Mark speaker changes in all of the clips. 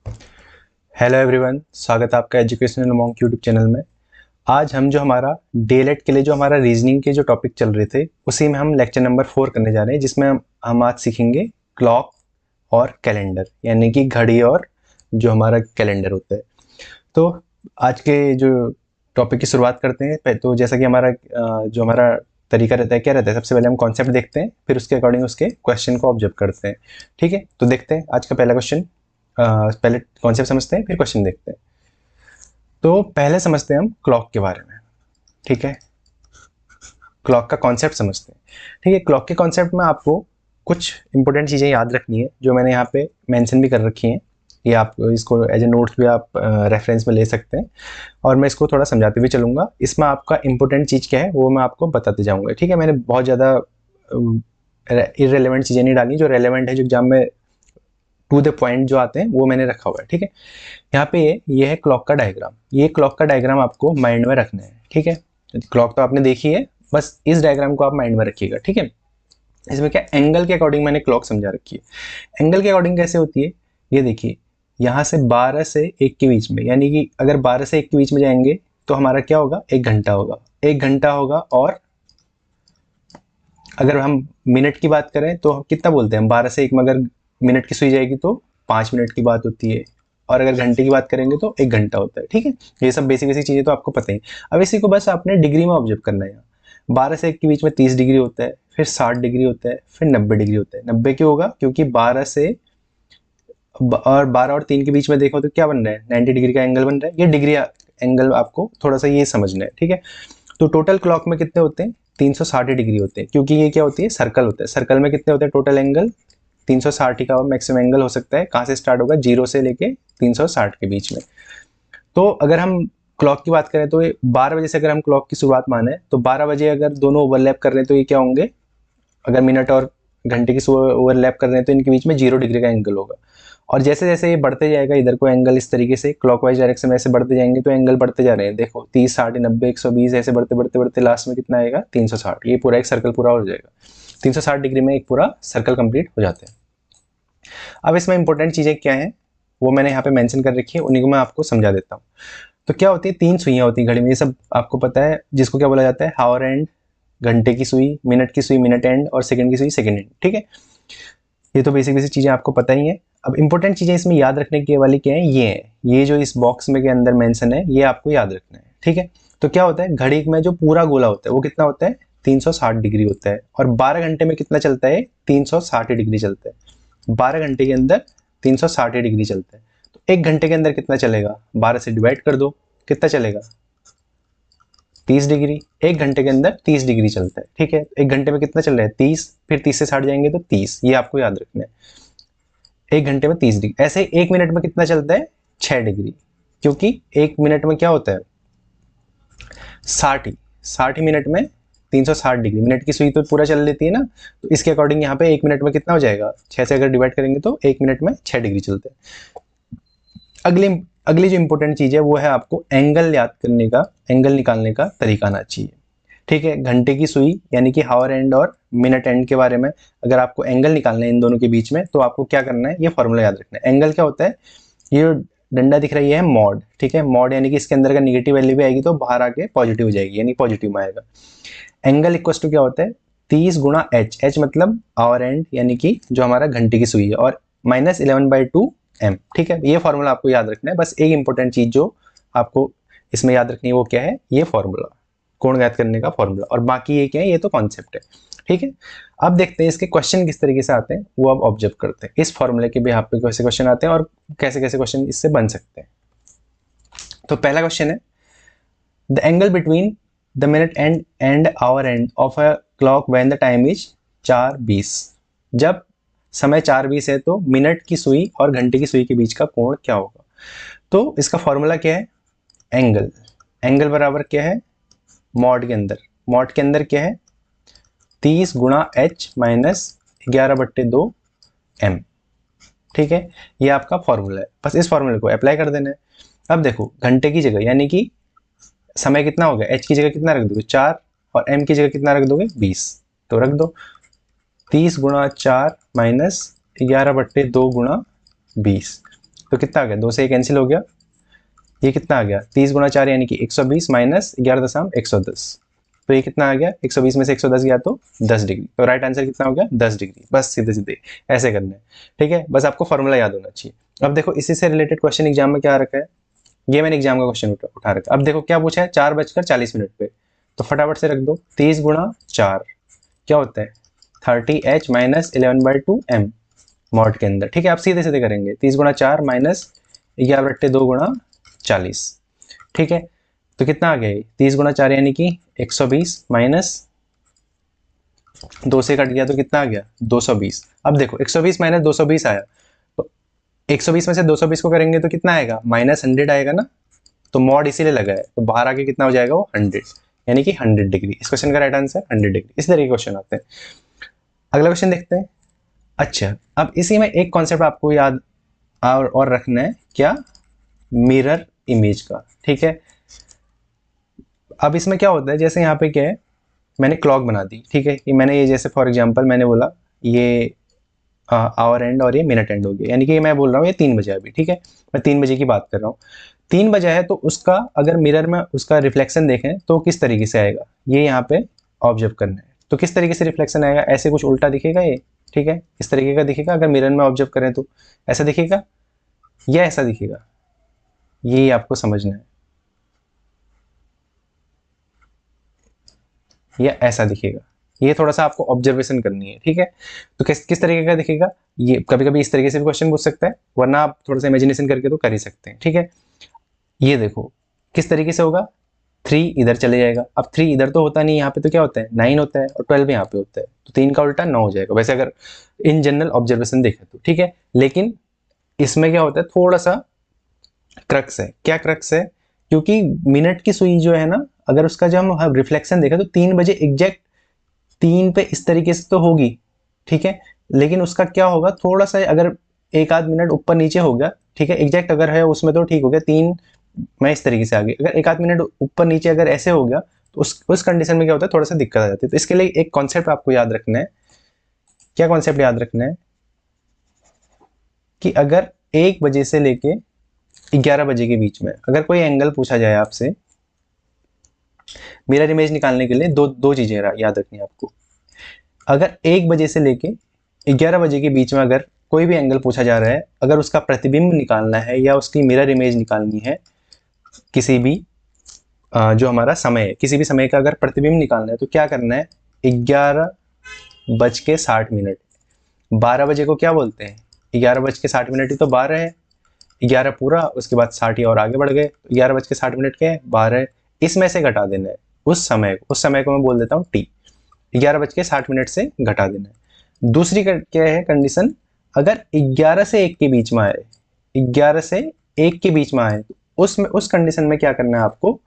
Speaker 1: Hello everyone, स्वागत है आपका एजुकेशनल मॉन्क यूट्यूब चैनल में। आज हम जो हमारा डीएलएड के लिए जो हमारा रीजनिंग के जो टॉपिक चल रहे थे उसी में हम लेक्चर नंबर 4 करने जा रहे हैं, जिसमें हम आज सीखेंगे क्लॉक और कैलेंडर, यानी कि घड़ी और जो हमारा कैलेंडर होता है। तो आज के जो टॉपिक की शुरुआत करते हैं। तो जैसा कि जो हमारा तरीका रहता है, क्या रहता है, सबसे पहले हम कॉन्सेप्ट देखते हैं, फिर उसके अकॉर्डिंग उसके क्वेश्चन को ऑब्जर्व करते हैं। ठीक है, तो देखते हैं आज का पहला क्वेश्चन। पहले कॉन्सेप्ट समझते हैं, फिर क्वेश्चन देखते हैं। तो पहले समझते हैं हम क्लॉक के बारे में। ठीक है, क्लॉक का कॉन्सेप्ट समझते हैं। ठीक है, क्लॉक के कॉन्सेप्ट में आपको कुछ इंपॉर्टेंट चीज़ें याद रखनी है, जो मैंने यहाँ पे मेंशन भी कर रखी हैं। ये आप इसको एज ए नोट्स भी आप रेफरेंस में ले सकते हैं, और मैं इसको थोड़ा समझाते हुए चलूँगा। इसमें आपका इंपॉर्टेंट चीज़ क्या है वो मैं आपको बताते जाऊँगा। ठीक है, मैंने बहुत ज़्यादा इररेलेवेंट चीज़ें नहीं डाली, जो रेलेवेंट है, जो एग्जाम में टू द पॉइंट जो आते हैं वो मैंने रखा हुआ है। ठीक है, यहाँ पे ये है क्लॉक का डायग्राम। ये क्लॉक का डायग्राम आपको माइंड में रखना है। ठीक है, क्लॉक तो आपने देखी है, बस इस डायग्राम को आप माइंड में रखिएगा। ठीक है, इसमें क्या एंगल के अकॉर्डिंग मैंने क्लॉक समझा रखी है। एंगल के अकॉर्डिंग कैसे होती है, ये देखिए, यहाँ से 12 से 1 के बीच में, यानी कि अगर 12 से 1 के बीच में जाएंगे तो हमारा क्या होगा, 1 घंटा होगा। 1 घंटा होगा। और अगर हम मिनट की बात करें तो कितना बोलते हैं हम, 12 से 1 में अगर मिनट की सुई जाएगी तो 5 मिनट की बात होती है, और अगर घंटे की बात करेंगे तो 1 घंटा होता है। ठीक है, ये सब बेसिक बेसिक चीज़ें तो आपको पता ही। अब इसी को बस आपने डिग्री में ऑब्जर्व करना है। 12 से 1 के बीच में 30 डिग्री होता है, फिर 60 डिग्री होता है, फिर 90 डिग्री होता है। 90 क्यों होगा, क्योंकि 12 और 3 के बीच में देखो तो क्या बन रहा है, 90 डिग्री का एंगल बन रहा है। ये डिग्री एंगल आपको थोड़ा सा ये समझना है। ठीक है, तो टोटल क्लॉक में कितने होते हैं, 360 डिग्री होते हैं, क्योंकि ये क्या होती है, सर्कल होता है। सर्कल में कितने होते हैं टोटल एंगल, 360 का मैक्सिमम एंगल हो सकता है। कहाँ से स्टार्ट होगा, 0 से लेके 360 के बीच में। तो अगर हम क्लॉक की बात करें तो 12 बजे से अगर हम क्लॉक की शुरुआत माने तो 12 बजे अगर दोनों ओवरलैप कर रहे हैं तो ये क्या होंगे, अगर मिनट और घंटे की ओवरलैप कर रहे हैं तो इनके बीच में 0 डिग्री का एंगल होगा। और जैसे जैसे ये बढ़ते जाएगा इधर को एंगल, इस तरीके से क्लॉकवाइज डायरेक्शन में ऐसे बढ़ते जाएंगे तो एंगल बढ़ते जा रहे हैं। देखो 30, 60, 90, 120 ऐसे बढ़ते बढ़ते बढ़ते लास्ट में कितना आएगा, 360। ये पूरा एक सर्कल पूरा हो जाएगा। 360 डिग्री में एक पूरा सर्कल कंप्लीट हो जाते हैं। अब इसमें इंपॉर्टेंट चीज़ें क्या हैं वो मैंने यहाँ पे मेंशन कर रखी है, उन्हीं को मैं आपको समझा देता हूँ। तो क्या होती है, 3 सुइयाँ होती हैं घड़ी में, ये सब आपको पता है, जिसको क्या बोला जाता है, हावर एंड, घंटे की सुई, मिनट की सुई मिनट एंड, और सेकंड की सुई सेकंड एंड। ठीक है, ये तो बेसिक बेसिक चीज़ें आपको पता ही है। अब इंपॉर्टेंट चीज़ें इसमें याद रखने के वाली क्या है, ये है, ये जो इस बॉक्स में के अंदर मेंशन है ये आपको याद रखना है। ठीक है, तो क्या होता है, घड़ी में जो पूरा गोला होता है वो कितना होता है, 360 डिग्री होता है। और 12 घंटे में कितना चलता है, 360 डिग्री चलता है। 12 घंटे के अंदर 360 डिग्री चलता है। तो 1 घंटे के अंदर कितना चलेगा, 12 से डिवाइड कर दो, कितना चलेगा, 30 डिग्री। 1 घंटे के अंदर 30 डिग्री चलता है। ठीक है, 1 घंटे में कितना चल रहा है, 30, फिर 30 से 60 जाएंगे तो 30, ये आपको याद रखना है। 1 घंटे में 30 डिग्री। ऐसे 1 मिनट में कितना चलता है, 6 डिग्री, क्योंकि 1 मिनट में क्या होता है, 60 मिनट में 360 डिग्री। मिनट की सुई तो पूरा चल लेती है ना, तो इसके अकॉर्डिंग यहाँ पे 1 मिनट में कितना हो जाएगा, 6 से अगर डिवाइड करेंगे तो 1 मिनट में 6 डिग्री चलते हैं। अगली अगली जो इंपॉर्टेंट चीज़ है वो है आपको एंगल याद करने का, एंगल निकालने का तरीका आना चाहिए। ठीक है, घंटे की सुई यानी कि हावर एंड और मिनट एंड के बारे में अगर आपको एंगल निकालना है इन दोनों के बीच में, तो आपको क्या करना है, ये फॉर्मूला याद रखना है। एंगल क्या होता है, ये डंडा दिख रही है मॉड। ठीक है, मॉड यानी कि इसके अंदर का निगेटिव वैल्यू भी आएगी तो बाहर आके पॉजिटिव हो जाएगी, यानी पॉजिटिव में आएगा। एंगल इक्वल टू क्या होता है, 30 गुणा एच। एच मतलब आवर एंड, यानी कि जो हमारा घंटे की सुई है, और माइनस 11/2 एम। ठीक है, ये फॉर्मूला आपको याद रखना है। बस एक इंपॉर्टेंट चीज जो आपको इसमें याद रखनी है वो क्या है, ये फॉर्मूला, कोण ज्ञात करने का फॉर्मूला। और बाकी ये क्या है, ये तो कॉन्सेप्ट है। ठीक है, अब देखते हैं इसके क्वेश्चन किस तरीके से आते हैं, वो अब ऑब्जर्व करते हैं। इस फॉर्मूले के भी यहाँ पे कैसे क्वेश्चन आते हैं और कैसे कैसे क्वेश्चन इससे बन सकते हैं। तो पहला क्वेश्चन है, the angle between the minute and our end of a clock when the time is 4:20। जब समय 4:20 है तो मिनट की सुई और घंटे की सुई के बीच का कोण क्या होगा। तो इसका फॉर्मूला क्या है, एंगल, एंगल बराबर क्या है, मॉड के अंदर क्या है, 30 गुणा एच माइनस 11/2 एम। ठीक है, ये आपका फॉर्मूला है, बस इस फॉर्मूले को अप्लाई कर देना है। अब देखो, घंटे की जगह यानी कि समय कितना हो गया, एच की जगह कितना रख दोगे, 4, और एम की जगह कितना रख दोगे, 20, तो रख दो 30 गुणा 4 माइनस 11/2 गुणा 20। तो कितना आ गया, 2 से ये कैंसिल हो गया, ये कितना आ गया 30 गुणा 4 यानी कि 120 माइनस 11.110, तो ये कितना आ गया 120 में से 110 गया तो 10 डिग्री। तो राइट आंसर कितना हो गया 10 डिग्री। बस सीधे सीधे ऐसे करना है, ठीक है, बस आपको फॉर्मूला याद होना चाहिए। अब देखो इसी से रिलेटेड क्वेश्चन एग्जाम में क्या रखा है, ये मैंने एग्जाम का क्वेश्चन उठा रखा। अब देखो क्या पूछा है, 4:40 पे, तो फटाफट से रख दो 30 गुणा 4 क्या होता है 30h माइनस 11/2 m मॉड के अंदर, ठीक है। आप सीधे सीधे करेंगे 30 गुणा 4 माइनस 11/2 गुणा 40, ठीक है। तो कितना आ गया 30 गुणा 4 यानी कि 120 माइनस 2 से कट गया तो कितना आ गया 220। अब देखो 120 माइनस 220 आया, तो 120 में से 220 को करेंगे तो कितना आएगा -100 आएगा ना, तो मॉड इसीलिए लगा है, तो बाहर आके कितना हो जाएगा वो 100 यानी कि 100 डिग्री। इस क्वेश्चन का राइट आंसर 100 डिग्री। इस तरह के क्वेश्चन आते हैं। अगला क्वेश्चन देखते हैं। अच्छा, अब इसी में एक कॉन्सेप्ट आपको याद और रखना है, क्या, मिरर इमेज का, ठीक है। अब इसमें क्या होता है, जैसे यहाँ पे क्या है, मैंने क्लॉक बना दी, ठीक है, कि मैंने ये जैसे फॉर एग्जांपल मैंने बोला ये आवर एंड और ये मिनट एंड हो गया, यानी कि मैं बोल रहा हूँ ये 3 बजे अभी, ठीक है, मैं 3 बजे की बात कर रहा हूँ। 3 बजे है तो उसका अगर मिरर में उसका रिफ्लेक्शन देखें तो किस तरीके से आएगा, ये यहाँ पे ऑब्जर्व करना है। तो किस तरीके से रिफ्लेक्शन आएगा, ऐसे कुछ उल्टा दिखेगा ये, ठीक है, इस तरीके का दिखेगा। अगर मिरर में ऑब्जर्व करें तो ऐसा दिखेगा या ऐसा दिखेगा, ये आपको समझना है, या ऐसा दिखेगा, ये थोड़ा सा आपको ऑब्जर्वेशन करनी है, ठीक है। तो किस किस तरीके का दिखेगा, ये कभी कभी इस तरीके से भी क्वेश्चन पूछ सकता है, वरना आप थोड़ा सा इमेजिनेशन करके तो कर ही सकते हैं, ठीक है। ये देखो किस तरीके से होगा, 3 इधर चले जाएगा। अब 3 इधर तो होता नहीं, यहाँ पे तो क्या होता है 9 होता है और 12 यहाँ पे होता है, तो 3 का उल्टा 9 हो जाएगा, वैसे अगर इन जनरल ऑब्जर्वेशन देखें तो, ठीक है। लेकिन इसमें क्या होता है, थोड़ा सा क्रक्स है। क्या क्रक्स है, क्योंकि मिनट की सुई जो है ना, अगर उसका जब हम रिफ्लेक्शन देखें तो 3 बजे एग्जैक्ट 3 पे इस तरीके से तो होगी, ठीक है। लेकिन उसका क्या होगा, थोड़ा सा अगर एक आध मिनट ऊपर नीचे हो गया, ठीक है, एग्जैक्ट अगर है उसमें तो ठीक हो गया, 3 मैं इस तरीके से आ गई, अगर एक आध मिनट ऊपर नीचे अगर ऐसे हो गया तो उस कंडीशन में क्या होता है, थोड़ा सा दिक्कत आ जाती है। तो इसके लिए एक कॉन्सेप्ट आपको याद रखना है। क्या कॉन्सेप्ट याद रखना है, कि अगर 1 बजे से लेके 11 बजे के बीच में अगर कोई एंगल पूछा जाए आपसे, मिरर इमेज निकालने के लिए दो चीजें याद रखनी है आपको। अगर 1 बजे से लेके 11 बजे के बीच में अगर कोई भी एंगल पूछा जा रहा है, अगर उसका प्रतिबिंब निकालना है या उसकी मिरर इमेज निकालनी है, किसी भी जो हमारा समय है, किसी भी समय का अगर प्रतिबिंब निकालना है तो क्या करना है, 11:60, 12 बजे को क्या बोलते हैं, 11:60 ही तो 12 है, 11 पूरा उसके बाद 60 और आगे बढ़ गए, 11:60 क्या है 12 है, इसमें से घटा देना है उस समय को मैं बोल देता हूँ टी, 11:60 से घटा देना है। दूसरी क्या है कंडीशन, अगर 11 से 1 के बीच में आए, 11 से 1 के बीच में आए तो उस कंडीशन में क्या करना है आपको,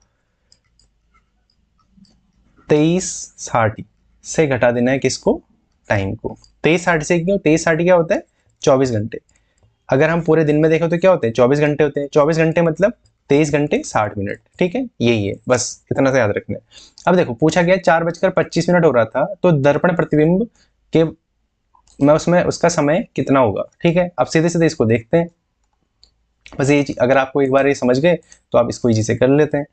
Speaker 1: 23:60 से घटा देना है किसको, टाइम को। 23:60 से क्यों, 23:60 क्या होता है 24 घंटे। अगर हम पूरे दिन में देखें तो क्या होते हैं 24 घंटे होते हैं, 24 घंटे मतलब 23 घंटे 60 मिनट, ठीक है, यही है, बस इतना सा याद रखना है। अब देखो पूछा गया 4:25 हो रहा था, तो दर्पण प्रतिबिंब के मैं उसमें उसका समय कितना होगा, ठीक है। अब सीधे सीधे इसको देखते हैं, बस ये अगर आपको एक बार ये समझ गए तो आप इसको इजी से कर लेते हैं।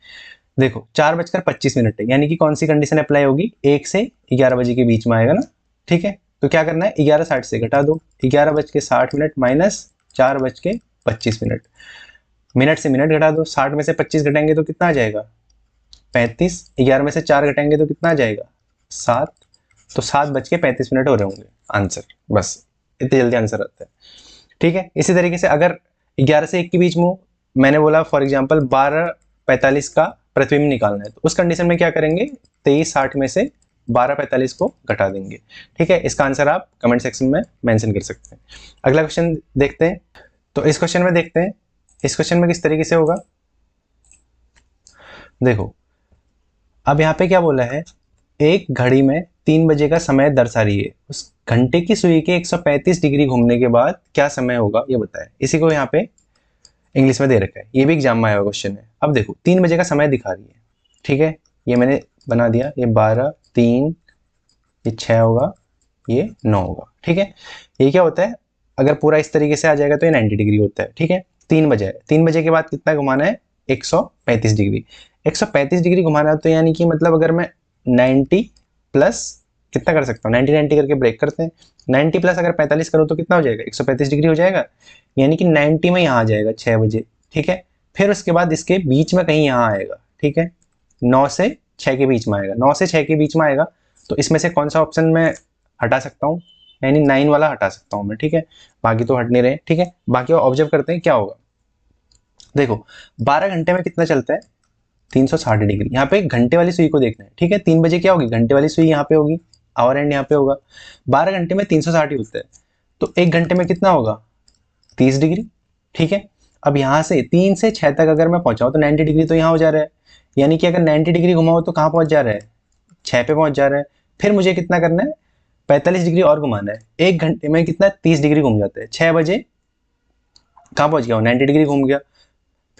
Speaker 1: देखो 4:25 है, यानी कि कौन सी कंडीशन अप्लाई होगी, 1 से 11 बजे के बीच में आएगा ना, ठीक है। तो क्या करना है 11:60 से घटा दो, 11:60 माइनस 4:25, मिनट से मिनट घटा दो, 60 में से 25 घटाएंगे तो कितना आ जाएगा 35, 11 में से 4 घटाएंगे तो कितना आ जाएगा 7, तो 7:35 हो रहे होंगे आंसर, बस इतनी जल्दी आंसर आता है, ठीक है। इसी तरीके से अगर 11 से 1 के बीच में मैंने बोला फॉर एग्जांपल 12:45 का प्रतिबिंब निकालना है, तो उस कंडीशन में क्या करेंगे 23:60 में से 12:45 को घटा देंगे, ठीक है। इसका आंसर आप कमेंट सेक्शन में मेंशन कर सकते हैं। अगला क्वेश्चन देखते हैं। तो इस क्वेश्चन में देखते हैं, इस क्वेश्चन में किस तरीके से होगा। देखो अब यहाँ पे क्या बोला है, एक घड़ी में 3 बजे का समय दर्शा रही है, उस घंटे की सुई के 135 डिग्री घूमने के बाद क्या समय होगा ये बताएं। इसी को यहाँ पे इंग्लिश में दे रखा है, ये भी एग्जाम में आया हुआ क्वेश्चन है। अब देखो 3 बजे का समय दिखा रही है, ठीक है, ये मैंने बना दिया, ये 12, 3, ये 6 होगा, ये 9 होगा, ठीक है। ये क्या होता है, अगर पूरा इस तरीके से आ जाएगा तो ये 90 डिग्री होता है, ठीक है। 3 बजे है, 3 बजे के बाद कितना घुमाना है, 135 डिग्री। 135 डिग्री घुमाना है, तो यानी कि मतलब अगर मैं 90 प्लस कितना कर सकता हूँ, 90 90 करके ब्रेक करते हैं, 90 प्लस अगर 45 करो तो कितना हो जाएगा, 135 डिग्री हो जाएगा। यानी कि 90 में यहाँ आ जाएगा 6 बजे, ठीक है। फिर उसके बाद इसके बीच में कहीं यहाँ आएगा, ठीक है, 9 से 6 के बीच में आएगा, 9 से 6 के बीच में आएगा। तो इसमें से कौन सा ऑप्शन मैं हटा सकता हूँ, यानी 9 वाला हटा सकता हूँ मैं, ठीक है। बाकी तो हट नहीं रहे, ठीक है। बाकी ऑब्जर्व करते हैं क्या होगा। देखो 12 घंटे में कितना चलता है, 360 डिग्री। यहाँ पे घंटे वाली सुई को देखना है, ठीक है। 3 बजे क्या होगी, घंटे वाली सुई यहाँ पे होगी, आवर एंड यहाँ पे होगा। 12 घंटे में 360 ही होता है, तो 1 घंटे में कितना होगा, 30 डिग्री, ठीक है। अब यहाँ से 3 से 6 तक अगर मैं पहुंचाऊँ तो 90 डिग्री तो यहाँ हो जा रहा है, यानी कि अगर 90 डिग्री घुमाओ तो कहाँ पहुंच जा रहा है, 6 पे पहुंच जा रहा है। फिर मुझे कितना करना है, 45 डिग्री और घुमाना है। 1 घंटे में कितना, 30 डिग्री घूम जाता है। 6 बजे कहाँ पहुंच गया, 90 डिग्री घूम गया।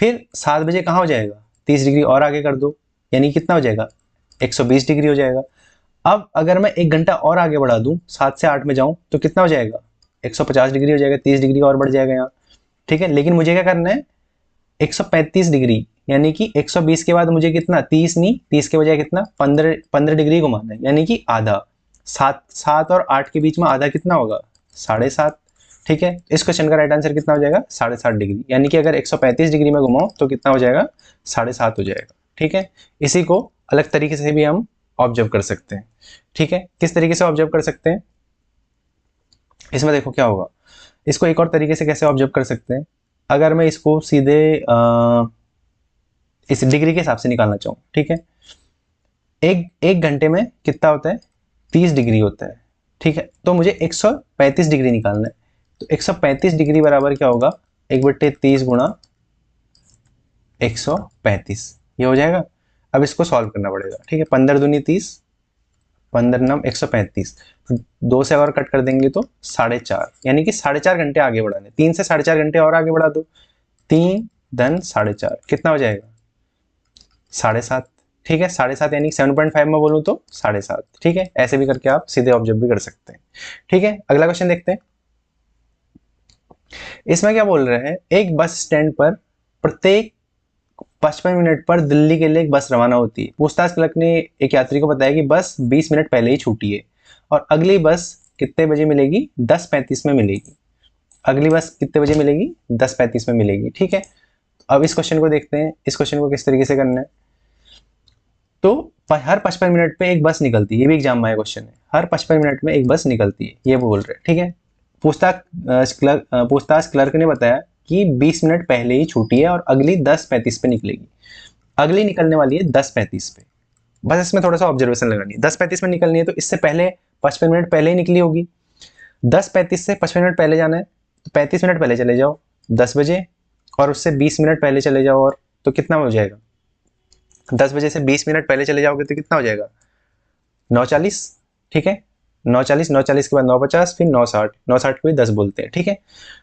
Speaker 1: फिर 7 बजे कहाँ हो जाएगा, 30 डिग्री और आगे कर दो, यानी कितना हो जाएगा, 120 डिग्री हो जाएगा। अब अगर मैं 1 घंटा और आगे बढ़ा दूं, 7 से 8 में जाऊं तो कितना हो जाएगा, 150 डिग्री हो जाएगा, 30 डिग्री और बढ़ जाएगा यहाँ, ठीक है। लेकिन मुझे क्या करना है, 135 डिग्री, यानी कि 120 के बाद मुझे कितना, 30 नहीं, 30 के बजाय कितना, 15 डिग्री घुमाना है, यानी कि आधा। 7 और 8 के बीच में आधा कितना होगा, 7.5, ठीक है। इस क्वेश्चन का राइट आंसर कितना हो जाएगा, 7.5 डिग्री, यानी कि अगर 135 डिग्री में घुमाओ तो कितना हो जाएगा, 7.5 हो जाएगा, ठीक है। इसी को अलग तरीके से भी हम ऑब्जर्व कर सकते हैं, ठीक है। किस तरीके से ऑब्जर्व कर सकते हैं, इसमें देखो क्या होगा। इसको एक और तरीके से कैसे ऑब्जर्व कर सकते हैं, अगर मैं इसको सीधे इस डिग्री के हिसाब से निकालना चाहूँ, ठीक है। एक घंटे में कितना होता है, 30 डिग्री होता है, ठीक है। तो मुझे 135 डिग्री निकालना है, तो 135 डिग्री बराबर क्या होगा, 1/30 गुणा 135, ये हो जाएगा। अब इसको सॉल्व करना पड़ेगा, ठीक है। 15 दूनी 30, 15 नम 135, 2 से और कट कर देंगे तो 4.5, यानी कि 4.5 घंटे आगे बढ़ाने, 3 से 4.5 घंटे और आगे बढ़ा दो, 3 धन 4.5 कितना हो जाएगा, 7.5, ठीक है। 7.5 यानी 7.5 में बोलूँ तो 7.5, ठीक है। ऐसे भी करके आप सीधे ऑब्जर्व भी कर सकते हैं, ठीक है। अगला क्वेश्चन देखते हैं। इसमें क्या बोल रहे हैं, एक बस स्टैंड पर प्रत्येक 55 मिनट पर दिल्ली के लिए एक बस रवाना होती है। पूछताछ क्लर्क ने एक यात्री को बताया कि बस 20 मिनट पहले ही छूटी है और अगली बस कितने बजे मिलेगी, 10:35 में मिलेगी। अगली बस कितने बजे मिलेगी, 10:35 में मिलेगी, ठीक है। अब इस क्वेश्चन को देखते हैं, इस क्वेश्चन को किस तरीके से करना है। तो हर 55 मिनट पे एक बस निकलती है, ये भी एग्जाम में आया क्वेश्चन है, हर 55 मिनट में एक बस निकलती है, ये बोल रहे हैं, ठीक है। पूछताछ क्लर्क ने बताया कि 20 मिनट पहले ही छूटी है और अगली 10:35 पे निकलेगी। अगली निकलने वाली है 10:35 पे, बस इसमें थोड़ा सा ऑब्जर्वेशन लगानी है। 10:35 में निकलनी है तो इससे पहले 55 मिनट पहले ही निकली होगी। 10:35 से 55 मिनट पहले जाना है तो 35 मिनट पहले चले जाओ 10 बजे, और उससे 20 मिनट पहले चले जाओ, और तो कितना हो जाएगा, 10 बजे से 20 मिनट पहले चले जाओगे तो कितना हो जाएगा, 9:40, ठीक है। 9:40, 9:40 के बाद 9:50, फिर 9:60, 9:60 को भी 10 बोलते हैं, ठीक है।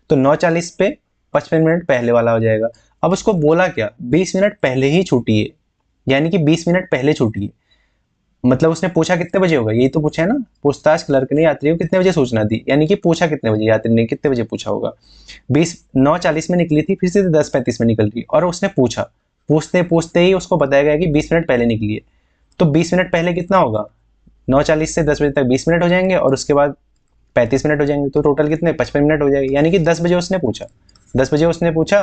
Speaker 1: तो 9:40 पे 55 मिनट पहले वाला हो जाएगा। अब उसको बोला क्या, 20 मिनट पहले ही छूटी है, यानी कि 20 मिनट पहले छूटी है, मतलब उसने पूछा कितने बजे होगा, यही तो पूछा है ना। पूछताछ क्लर्क ने यात्री को कितने बजे सूचना दी, यानी कि पूछा कितने बजे, यात्री ने कितने बजे पूछा होगा। 9:40 में निकली थी, फिर से 10:35 में निकल रही, और उसने पूछा, पूछते पूछते ही उसको बताया गया कि 20 मिनट पहले निकली है। तो 20 मिनट पहले कितना होगा, 9:40 से 10 बजे तक 20 मिनट हो जाएंगे, और उसके बाद 35 मिनट हो जाएंगे, तो टोटल कितने, 55 मिनट हो जाएगी। यानी कि 10 बजे उसने पूछा, 10 बजे उसने पूछा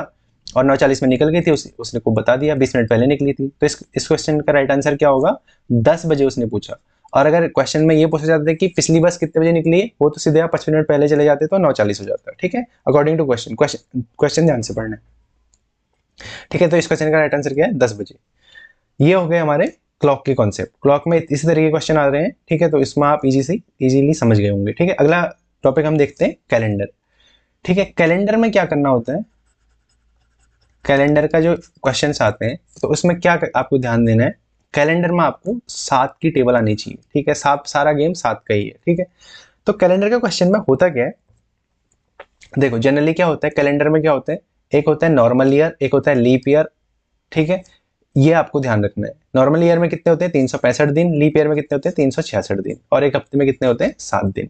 Speaker 1: और 9:40 में निकल गई थी, उसने को बता दिया 20 मिनट पहले निकली थी। तो इस क्वेश्चन का राइट आंसर क्या होगा, 10 बजे उसने पूछा। और अगर क्वेश्चन में ये पूछा जाता है कि पिछली बस कितने बजे निकली है, वो तो सीधे आप 55 मिनट पहले चले जाते तो 9:40 हो जाता है, ठीक है। अकॉर्डिंग टू क्वेश्चन ध्यान से पढ़ना है, ठीक है। तो इस क्वेश्चन का राइट आंसर क्या है, 10 बजे। ये हो गए हमारे क्लॉक के कॉन्सेप्ट। क्लॉक में इसी तरीके के क्वेश्चन आ रहे हैं, ठीक है। तो इसमें आप इजीली समझ गए होंगे, ठीक है। अगला टॉपिक हम देखते हैं कैलेंडर, ठीक है। कैलेंडर में क्या करना होता है, कैलेंडर का जो क्वेश्चंस आते हैं तो उसमें क्या आपको ध्यान देना है, कैलेंडर में आपको 7 की टेबल आनी चाहिए, ठीक है। सारा गेम 7 का ही है, ठीक है। तो कैलेंडर के क्वेश्चन में होता क्या है, देखो जनरली क्या होता है कैलेंडर में, क्या होता है, एक होता है नॉर्मल ईयर, एक होता है लीप ईयर, ठीक है। ये आपको ध्यान रखना है। नॉर्मल ईयर में कितने होते हैं, 365 दिन, लीप ईयर में कितने होते हैं, 366 दिन, और एक हफ्ते में कितने होते हैं, 7 दिन।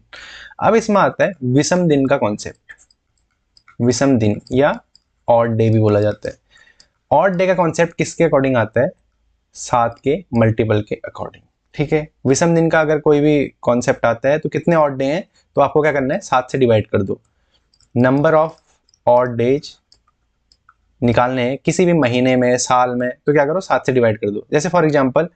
Speaker 1: अब इसमें आता है विषम दिन का कॉन्सेप्ट, विषम दिन या ऑड डे भी बोला जाता है। ऑड डे का कॉन्सेप्ट किसके अकॉर्डिंग आता है? 7 के मल्टीपल के अकॉर्डिंग, ठीक है। विषम दिन का अगर कोई भी कॉन्सेप्ट आता है तो कितने ऑड डे हैं, तो आपको क्या करना है, 7 से डिवाइड कर दो। नंबर ऑफ ऑड डेज निकालने हैं किसी भी महीने में, साल में, तो क्या करो 7 से डिवाइड कर दो। जैसे फॉर एग्जांपल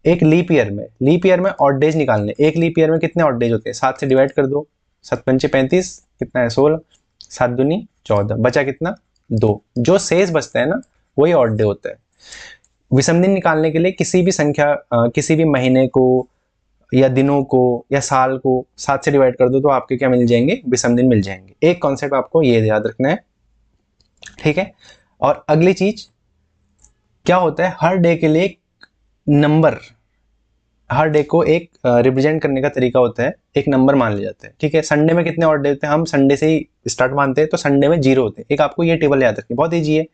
Speaker 1: एक लीप ईयर में ऑड डेज निकालने, एक लीप ईयर में कितने ऑड डेज होते हैं, 7 से डिवाइड कर दो। 7 पंचे 35, कितना है 16, 7 दूनी 14, बचा कितना 2। जो शेष बचता है ना वही ऑड डे होता है। विषम दिन निकालने के लिए किसी भी संख्या किसी भी महीने को या दिनों को या साल को 7 से डिवाइड कर दो तो आपके क्या मिल जाएंगे, विषम दिन मिल जाएंगे। एक कॉन्सेप्ट आपको ये याद रखना है, ठीक है। और अगली चीज क्या होता है, हर डे के लिए एक नंबर, हर डे को एक रिप्रेजेंट करने का तरीका होता है, एक नंबर मान लिया जाता है, ठीक है। संडे में कितने ऑड डे होते हैं, हम संडे से ही स्टार्ट मानते हैं, तो संडे में 0 होते हैं। एक आपको ये टेबल याद रखनी, बहुत ईजी है।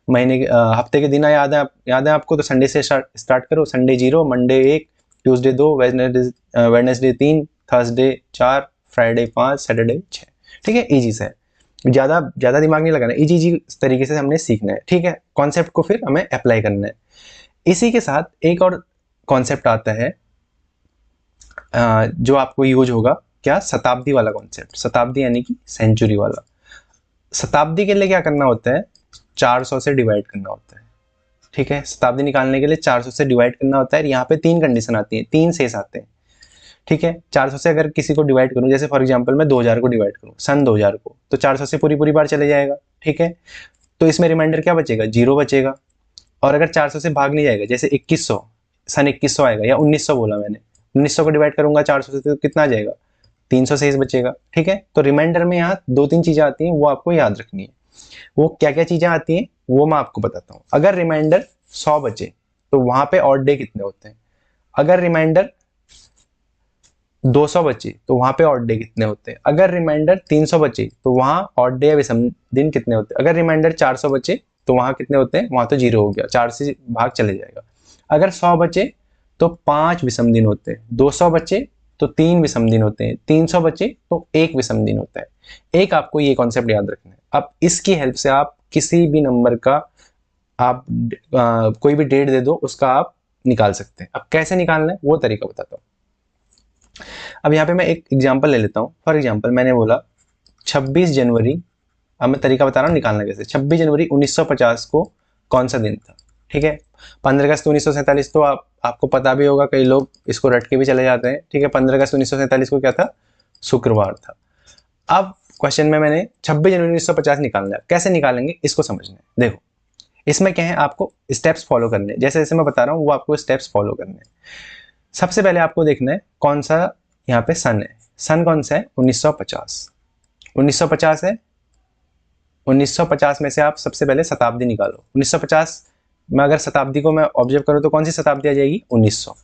Speaker 1: महीने हफ्ते के दिन याद है आपको, तो संडे से स्टार्ट करो। Sunday 0, Monday 1, Tuesday 2, Wednesday 3, Thursday 4, Friday 5, Saturday 6, ठीक है। ईजी से है, ज़्यादा दिमाग नहीं लगाना, इजी तरीके से हमने सीखना है, ठीक है। कॉन्सेप्ट को फिर हमें अप्लाई करना है। इसी के साथ एक और कॉन्सेप्ट आता है जो आपको यूज होगा, क्या, शताब्दी वाला कॉन्सेप्ट। शताब्दी यानी कि सेंचुरी वाला। शताब्दी के लिए क्या करना होता है, 400 से डिवाइड करना होता है, ठीक है। शताब्दी निकालने के लिए 400 से डिवाइड करना होता है। यहाँ पे 3 कंडीशन आती है, 3 शेष आते हैं, ठीक है। 400 से अगर किसी को डिवाइड करूँ, जैसे फॉर एग्जांपल मैं 2000 को डिवाइड करूँ, सन 2000 को, तो 400 से पूरी बार चले जाएगा, ठीक है। तो इसमें रिमाइंडर क्या बचेगा, 0 बचेगा। और अगर 400 से भाग नहीं जाएगा, जैसे 2100, सन 2100 आएगा, या 1900 बोला मैंने, 1900 को डिवाइड करूंगा 400 से तो कितना आ जाएगा, 300 शेष बचेगा, ठीक है। तो रिमाइंडर में यहाँ 2-3 चीजें आती हैं, वो आपको याद रखनी है। वो क्या क्या चीजें आती हैं वो मैं आपको बताता हूँ। अगर रिमाइंडर 100 बचे तो वहां पे ऑड डे कितने होते हैं। अगर रिमाइंडर 200 बचे तो वहां पे ऑड डे कितने होते हैं। अगर रिमाइंडर 300 बचे तो वहां ऑड डे या विषम दिन कितने होते हैं। अगर रिमाइंडर 400 बचे तो वहां कितने होते हैं, वहां तो 0 हो गया, 4 से भाग चले जाएगा। अगर 100 बचे तो 5 विषम दिन होते हैं, 200 बचे तो 3 विषम दिन होते हैं, 300 बचे तो 1 विषम दिन होता है। एक आपको ये कॉन्सेप्ट याद रखना है। अब इसकी हेल्प से आप किसी भी नंबर का आप कोई भी डेट दे दो, उसका आप निकाल सकते हैं। अब कैसे निकालना है वो तरीका बताता हूँ। अब यहाँ पे मैं एक एग्जांपल ले लेता हूँ। फॉर एग्जांपल मैंने बोला 26 जनवरी, अब मैं तरीका बता रहा हूँ निकालना कैसे। 26 जनवरी 1950 को कौन सा दिन था, ठीक है। 15 अगस्त 1947 तो आपको पता भी होगा, कई लोग इसको रट के भी चले जाते हैं, ठीक है। 15 अगस्त 1947 को क्या था, शुक्रवार था। अब क्वेश्चन में मैंने 26 जनवरी 1950 निकालना है। कैसे निकालेंगे इसको समझना है। देखो इसमें क्या है, आपको स्टेप्स फॉलो करने हैं, जैसे जैसे मैं बता रहा हूँ वो आपको स्टेप्स फॉलो करने हैं। सबसे पहले आपको देखना है कौन सा यहाँ पे सन है। सन कौन सा है, 1950। 1950 है, 1950 में से आप सबसे पहले शताब्दी निकालो। 1950 में अगर शताब्दी को मैं ऑब्जर्व करूँ तो कौन सी शताब्दी आ जाएगी, 1900।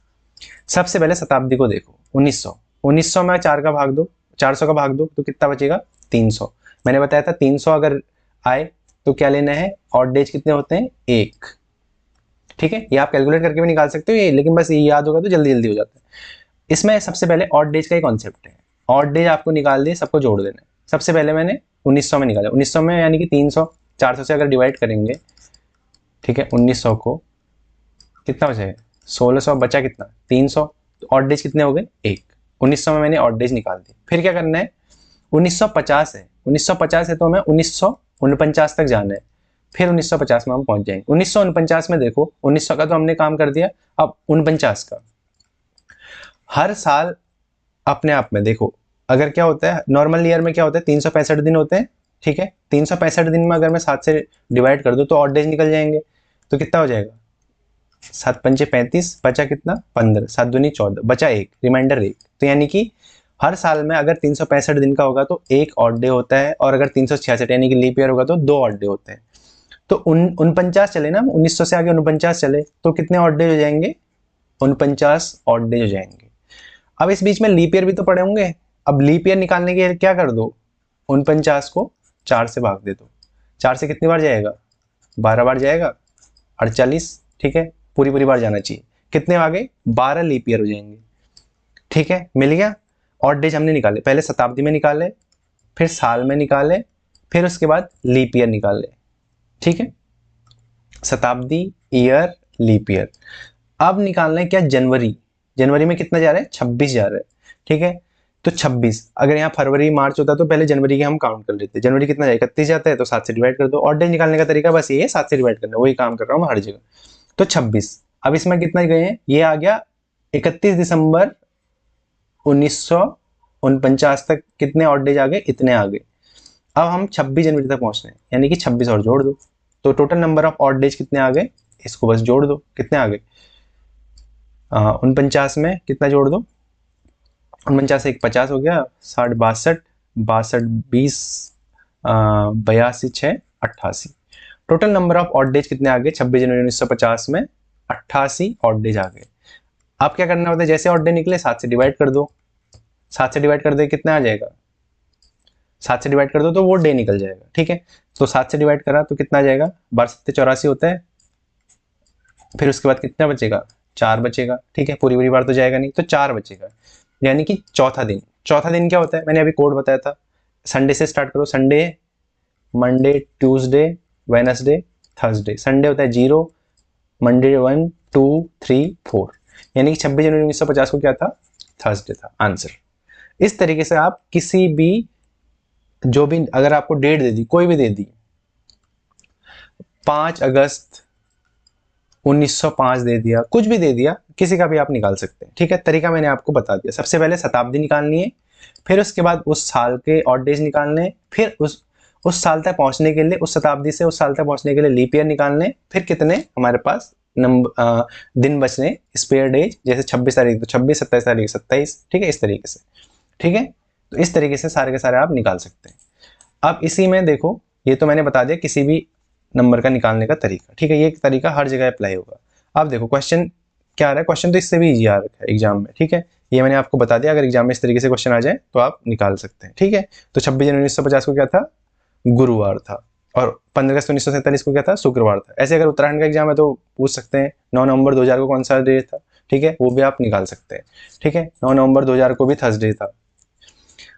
Speaker 1: सबसे पहले शताब्दी को देखो, 1900। 1900 में 4 का भाग दो, 400 का भाग दो तो कितना बचेगा, 300। मैंने बताया था 300 अगर आए तो क्या लेना है, ऑड डेज कितने होते हैं, 1, ठीक है। ये आप कैलकुलेट करके भी निकाल सकते हो ये, लेकिन बस ये याद होगा तो जल्दी जल्दी हो जाता है। इसमें सबसे पहले ऑड डेज का ही कॉन्सेप्ट है। ऑड डेज आपको निकाल दिए, सबको जोड़ देना है। सबसे पहले मैंने 1900 में निकाला, 1900 में यानी कि 300, 400 से अगर डिवाइड करेंगे, ठीक है, 1900 को कितना बचेगा, 1600, बचा कितना, 300। तो ऑड डेज कितने हो गए, 1। 1900 में मैंने ऑड डेज निकाल दी। फिर क्या करना है, 1950 है, 1950 है तो हमें 1949 तक जाना है। फिर 1950 में हम पहुंच जाएंगे। 1949 में देखो, 1900 का तो हमने काम कर दिया, अब 49 का। हर साल अपने आप में देखो, अगर क्या होता है नॉर्मल ईयर में क्या होता है, 365 दिन होते हैं, ठीक है। 365 दिन में अगर मैं 7 से डिवाइड कर दूं तो ऑड डेज निकल जाएंगे। तो कितना हो जाएगा, 7 पंचे 35, बचा कितना 15, 7 दूनी 14, बचा 1, रिमाइंडर 1। तो यानी कि हर साल में अगर 365 दिन का होगा तो 1 ऑड डे होता है, और अगर 366 यानी कि लीप ईयर होगा तो 2 ऑड डे होते हैं। तो 49 चले ना, 1900 से आगे 49 चले तो कितने ऑड डे हो जाएंगे, 49 ऑड डे हो जाएंगे। अब इस बीच में लीप ईयर भी तो पड़े होंगे। अब लीप ईयर निकालने के लिए क्या कर दो, 49 को 4 से भाग दे दो। 4 से कितनी बार जाएगा, 12 बार जाएगा, 48, ठीक है। पूरी बार जाना चाहिए। कितने आ गए, 12 लीप ईयर हो जाएंगे, ठीक है। मिल गया। ऑड डेज हमने निकाले, पहले शताब्दी में निकाले, फिर साल में निकाले, फिर उसके बाद लीप ईयर निकाले, ठीक है, शताब्दी, ईयर, लीप ईयर। अब निकालना है क्या, जनवरी। जनवरी में कितना जा रहा है, 26 जा रहा है, ठीक है। तो 26, अगर यहाँ फरवरी मार्च होता तो पहले जनवरी के हम काउंट कर लेते। जनवरी कितना जाए, 31 जाता है, तो 7 से डिवाइड कर दो। ऑड डेज निकालने का तरीका बस ये है, 7 से डिवाइड करना, वही काम कर रहा हूँ मैं हर जगह। तो 26, अब इसमें कितना गए हैं, ये आ गया 31 दिसंबर 1949 तक कितने ऑड डेज आ गए, इतने आ गए। अब हम 26 जनवरी तक पहुंच रहे हैं, यानी कि 26 और जोड़ दो, तो total number of odd days कितने आ गए, इसको बस जोड़ दो, कितने आ गए, 49 में कितना जोड़ दो, 49 से 50 हो गया, 60 62, 62 20 82 6 88। Total number of odd days कितने आ गए 26 जनवरी 1950 में, 88 ऑड डेज आ गए। आप क्या करना होता है, जैसे ऑड डे निकले 7 से डिवाइड कर दो, 7 से डिवाइड कर दे कितना आ जाएगा, 7 से डिवाइड कर दो तो वो डे निकल जाएगा, ठीक है। तो 7 से डिवाइड करा तो कितना आ जाएगा, 12 7 84 होता है, फिर उसके बाद कितना बचेगा, 4 बचेगा, ठीक है। पूरी बार तो जाएगा नहीं, तो 4 बचेगा, यानी कि चौथा दिन। चौथा दिन क्या होता है, मैंने अभी कोड बताया था, संडे से स्टार्ट करो, Sunday, Monday, Tuesday, Wednesday, Thursday. Sunday होता है 0, मंडे 1 2 3 4, यानी कि 26 जनवरी 1950 को क्या था, थर्सडे था आंसर। इस तरीके से आप किसी भी, जो भी अगर आपको डेट दे दी, कोई भी दे दी, 5 अगस्त 1905 दे दिया, कुछ भी दे दिया, किसी का भी आप निकाल सकते हैं, ठीक है। तरीका मैंने आपको बता दिया। सबसे पहले शताब्दी निकालनी है, फिर उसके बाद उस साल के ऑड डेज निकालने, फिर उस साल तक पहुंचने के लिए, उस शताब्दी से उस साल तक पहुंचने के लिए लीप ईयर निकालने, फिर कितने हमारे पास नंबर दिन बचने स्पेयर डेज, जैसे 26 तारीख तो 26, 27 तारीख 27, ठीक है, इस तरीके से, ठीक है। तो इस तरीके से सारे के सारे आप निकाल सकते हैं। अब इसी में देखो, ये तो मैंने बता दिया किसी भी नंबर का निकालने का तरीका, ठीक है। ये तरीका हर जगह अप्लाई होगा। अब देखो क्वेश्चन क्या आ रहा है, क्वेश्चन तो इससे भी इजी आ रखा है एग्जाम में, ठीक है। ये मैंने आपको बता दिया, अगर एग्जाम में इस तरीके से क्वेश्चन आ जाए तो आप निकाल सकते हैं, ठीक है। तो 26 जनवरी 1950 को क्या था, गुरुवार था, और 15 अगस्त 1947 को क्या था, शुक्रवार था। ऐसे अगर उत्तराखंड का एग्जाम है तो पूछ सकते हैं 9 नवंबर 2000 को कौन सा डे था, ठीक है, वो भी आप निकाल सकते हैं, ठीक है। 9 नवंबर 2000 को भी थर्सडे था।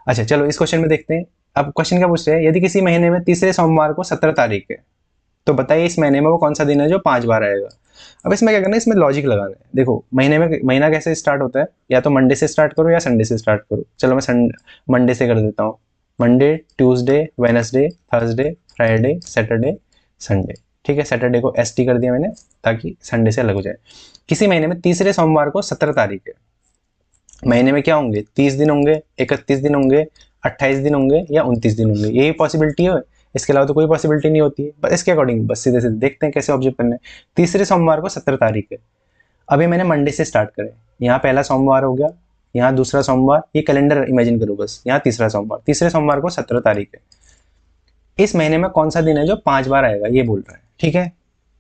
Speaker 1: अच्छा चलो इस क्वेश्चन में देखते हैं। अब क्वेश्चन क्या पूछ रहे हैं, यदि किसी महीने में तीसरे सोमवार को 17 तारीख है, तो बताइए इस महीने में वो कौन सा दिन है जो 5 बार आएगा। अब इसमें क्या करना है, इसमें लॉजिक लगाना है। देखो महीने में, महीना कैसे स्टार्ट होता है, या तो मंडे से स्टार्ट करो या संडे से स्टार्ट करो। चलो मैं मंडे से कर देता हूँ। Monday, Tuesday, Wednesday, Thursday, Friday, Saturday, Sunday, ठीक है। सैटरडे को ST कर दिया मैंने ताकि संडे से अलग हो जाए। किसी महीने में तीसरे सोमवार को 17 तारीख है, महीने में क्या होंगे, 30 दिन होंगे, 31 दिन होंगे, 28 दिन होंगे, या 29 दिन होंगे, यही पॉसिबिलिटी है। इसके अलावा तो कोई पॉसिबिलिटी नहीं होती है। बस इसके अकॉर्डिंग बस सीधे सीधे देखते हैं कैसे ऑब्जर्व करना है। तीसरे सोमवार को 17 तारीख है, अभी मैंने मंडे से स्टार्ट करें, यहाँ पहला सोमवार हो गया, यहाँ दूसरा सोमवार, ये कैलेंडर इमेजिन करो बस, यहाँ तीसरा सोमवार, तीसरे सोमवार को 17 तारीख है। इस महीने में कौन सा दिन है जो 5 बार आएगा, ये बोल रहा है, ठीक है।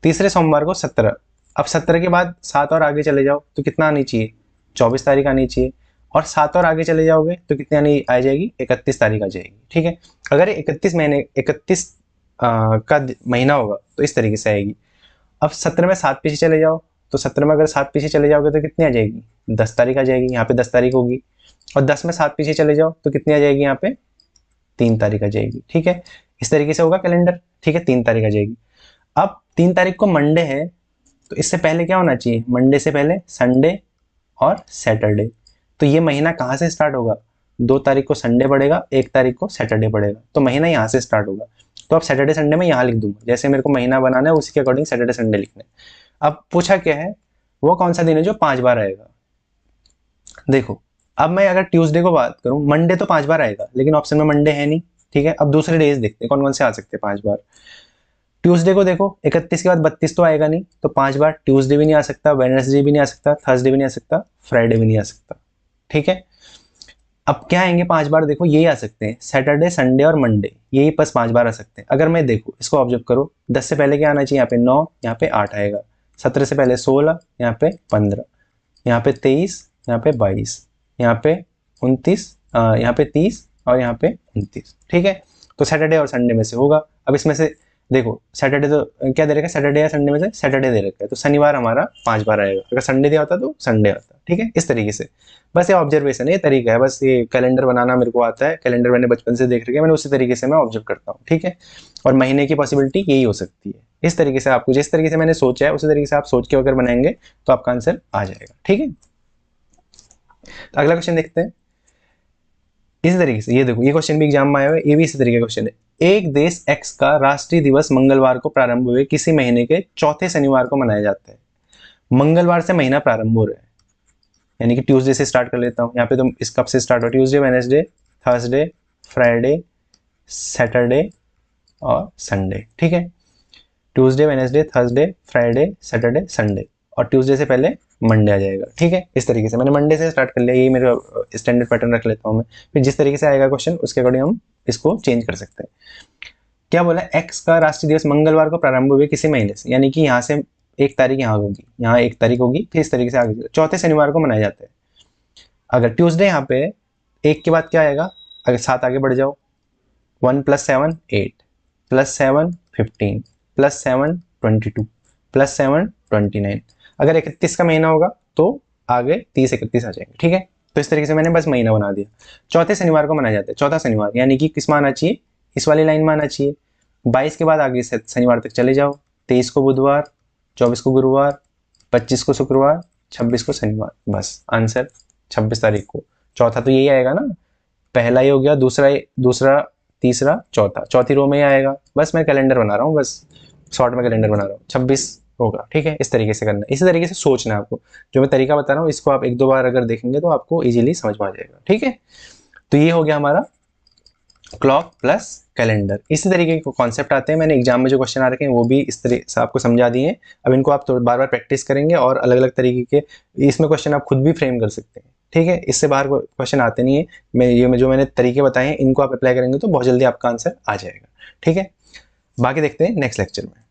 Speaker 1: तीसरे सोमवार को 17, अब 17 के बाद 7 और आगे चले जाओ तो कितना आनी चाहिए, 24 तारीख आनी चाहिए, और 7 और आगे चले जाओगे तो कितनी आनी आ जाएगी, 31 तारीख आ जाएगी, ठीक है। अगर 31 का महीना होगा तो इस तरीके से आएगी। अब 17 में 7 पीछे चले जाओ, तो 17 में अगर 7 पीछे चले जाओगे तो कितनी आ जाएगी, 10 तारीख आ जाएगी, यहाँ पे 10 तारीख होगी। और 10 में 7 पीछे चले जाओ तो कितनी आ जाएगी, यहाँ पे 3 तारीख आ जाएगी, ठीक है। इस तरीके से होगा कैलेंडर, ठीक है, 3 तारीख आ जाएगी। अब 3 तारीख को मंडे है, तो इससे पहले क्या होना चाहिए, मंडे से पहले संडे और सैटरडे। तो ये महीना कहाँ से स्टार्ट होगा, 2 तारीख को संडे पड़ेगा, 1 तारीख को सैटरडे पड़ेगा, तो महीना यहाँ से स्टार्ट होगा। तो अब सैटरडे संडे में यहाँ लिख दूंगा, जैसे मेरे को महीना बनाना है उसी के अकॉर्डिंग सैटरडे संडे लिखना है। अब पूछा क्या है, वो कौन सा दिन है जो 5 बार आएगा। देखो अब मैं अगर ट्यूसडे को बात करूं, मंडे तो 5 बार आएगा, लेकिन ऑप्शन में मंडे है नहीं, ठीक है। अब दूसरे डेज देखते हैं कौन कौन से आ सकते हैं 5 बार। ट्यूसडे को देखो, 31 के बाद 32 तो आएगा नहीं, तो 5 बार ट्यूसडे भी नहीं आ सकता, वेडनेसडे भी नहीं आ सकता, थर्सडे भी नहीं आ सकता, फ्राइडे भी नहीं आ सकता, ठीक है। अब क्या आएंगे 5 बार, देखो यही आ सकते हैं, सैटरडे संडे और मंडे, यही बस 5 बार आ सकते हैं। अगर मैं देखो इसको ऑब्जर्व करो, 10 से पहले क्या आना चाहिए, यहाँ पे 9, यहाँ पे 8 आएगा, 17 से पहले 16, यहाँ पे 15, यहाँ पे 23, यहाँ पे 22, यहाँ पे 29, यहाँ पे 30 और यहाँ पे 29, ठीक है। तो सैटरडे और संडे में से होगा। अब इसमें से देखो सैटरडे तो क्या दे रखा है, सैटरडे या संडे में से सैटरडे दे रखा है, तो शनिवार हमारा 5 बार आएगा, अगर संडे दिया होता तो संडे आता, ठीक है। इस तरीके से बस ये ऑब्जर्वेशन है, ये तरीका है, बस ये कैलेंडर बनाना मेरे को आता है, कैलेंडर मैंने बचपन से देख रखा है, मैंने उसी तरीके से मैं ऑब्जर्व करता हूँ, ठीक है। और महीने की पॉसिबिलिटी यही हो सकती है, इस तरीके से आपको जिस तरीके से मैंने सोचा है उसी तरीके से आप सोच के अगर बनाएंगे तो आपका आंसर आ जाएगा, ठीक है। तो अगला क्वेश्चन देखते हैं इसी तरीके से, ये देखो ये क्वेश्चन भी एग्जाम में आया हुआ है, ये भी इसी तरीके का क्वेश्चन है। एक देश एक्स का राष्ट्रीय दिवस मंगलवार को प्रारंभ हुए किसी महीने के चौथे शनिवार को मनाया जाता है। मंगलवार से महीना प्रारंभ हो रहा है, यानी कि ट्यूसडे से स्टार्ट कर लेता हूँ, यहाँ पे तो इस कब से स्टार्ट हो, Tuesday, Wednesday, Thursday, Friday, Saturday और संडे, ठीक है। Tuesday, Wednesday, Thursday, Friday, Saturday, Sunday, और ट्यूसडे से पहले मंडे आ जाएगा, ठीक है। इस तरीके से मैंने मंडे से स्टार्ट कर लिया, ये मेरा स्टैंडर्ड पैटर्न रख लेता हूँ मैं, फिर जिस तरीके से आएगा क्वेश्चन उसके अकॉर्डिंग हम इसको चेंज कर सकते हैं। क्या बोला, एक्स का राष्ट्रीय दिवस मंगलवार को प्रारंभ हुए किसी महीने से, यानी कि यहाँ से 1 तारीख यहाँ होगी, यहाँ 1 तारीख होगी, फिर इस तरीके से आगे चौथे शनिवार को मनाया जाता है। अगर ट्यूसडे यहाँ पे 1 के बाद क्या आएगा, अगर 7 आगे बढ़ जाओ, 1 + 7 8 + 7 15 + 7 22 + 7 29, अगर 31 का महीना होगा तो आगे 30 31 आ जाएंगे, ठीक है। तो इस तरीके से मैंने बस महीना बना दिया। चौथे शनिवार को मनाया जाता है, चौथा शनिवार यानी कि किस में आना चाहिए, इस वाली लाइन में आना चाहिए। 22 के बाद आगे से शनिवार तक चले जाओ, 23 को बुधवार, 24 को गुरुवार, 25 को शुक्रवार, 26 को शनिवार, बस आंसर 26 तारीख को। चौथा तो यही आएगा ना, पहला ही हो गया, दूसरा तीसरा चौथा, चौथी रो में ही आएगा, बस मैं कैलेंडर बना रहा हूँ, बस शॉर्ट में कैलेंडर बना रहा हूँ, 26 होगा, ठीक है। इस तरीके से करना है, इसी तरीके से सोचना है आपको, जो मैं तरीका बता रहा हूँ इसको आप 1-2 बार अगर देखेंगे तो आपको इजीली समझ में आ जाएगा, ठीक है। तो ये हो गया हमारा क्लॉक प्लस कैलेंडर। इसी तरीके के कॉन्सेप्ट आते हैं, मैंने एग्जाम में जो क्वेश्चन आ रखे हैं वो भी इस तरीके से आपको समझा दिए हैं। अब इनको आप तो बार बार प्रैक्टिस करेंगे और अलग अलग तरीके के इसमें क्वेश्चन आप खुद भी फ्रेम कर सकते हैं, ठीक है। इससे बाहर क्वेश्चन आते नहीं है, जो मैंने तरीके बताए हैं इनको आप अप्लाई करेंगे तो बहुत जल्दी आपका आंसर आ जाएगा, ठीक है। बाकी देखते हैं नेक्स्ट लेक्चर में।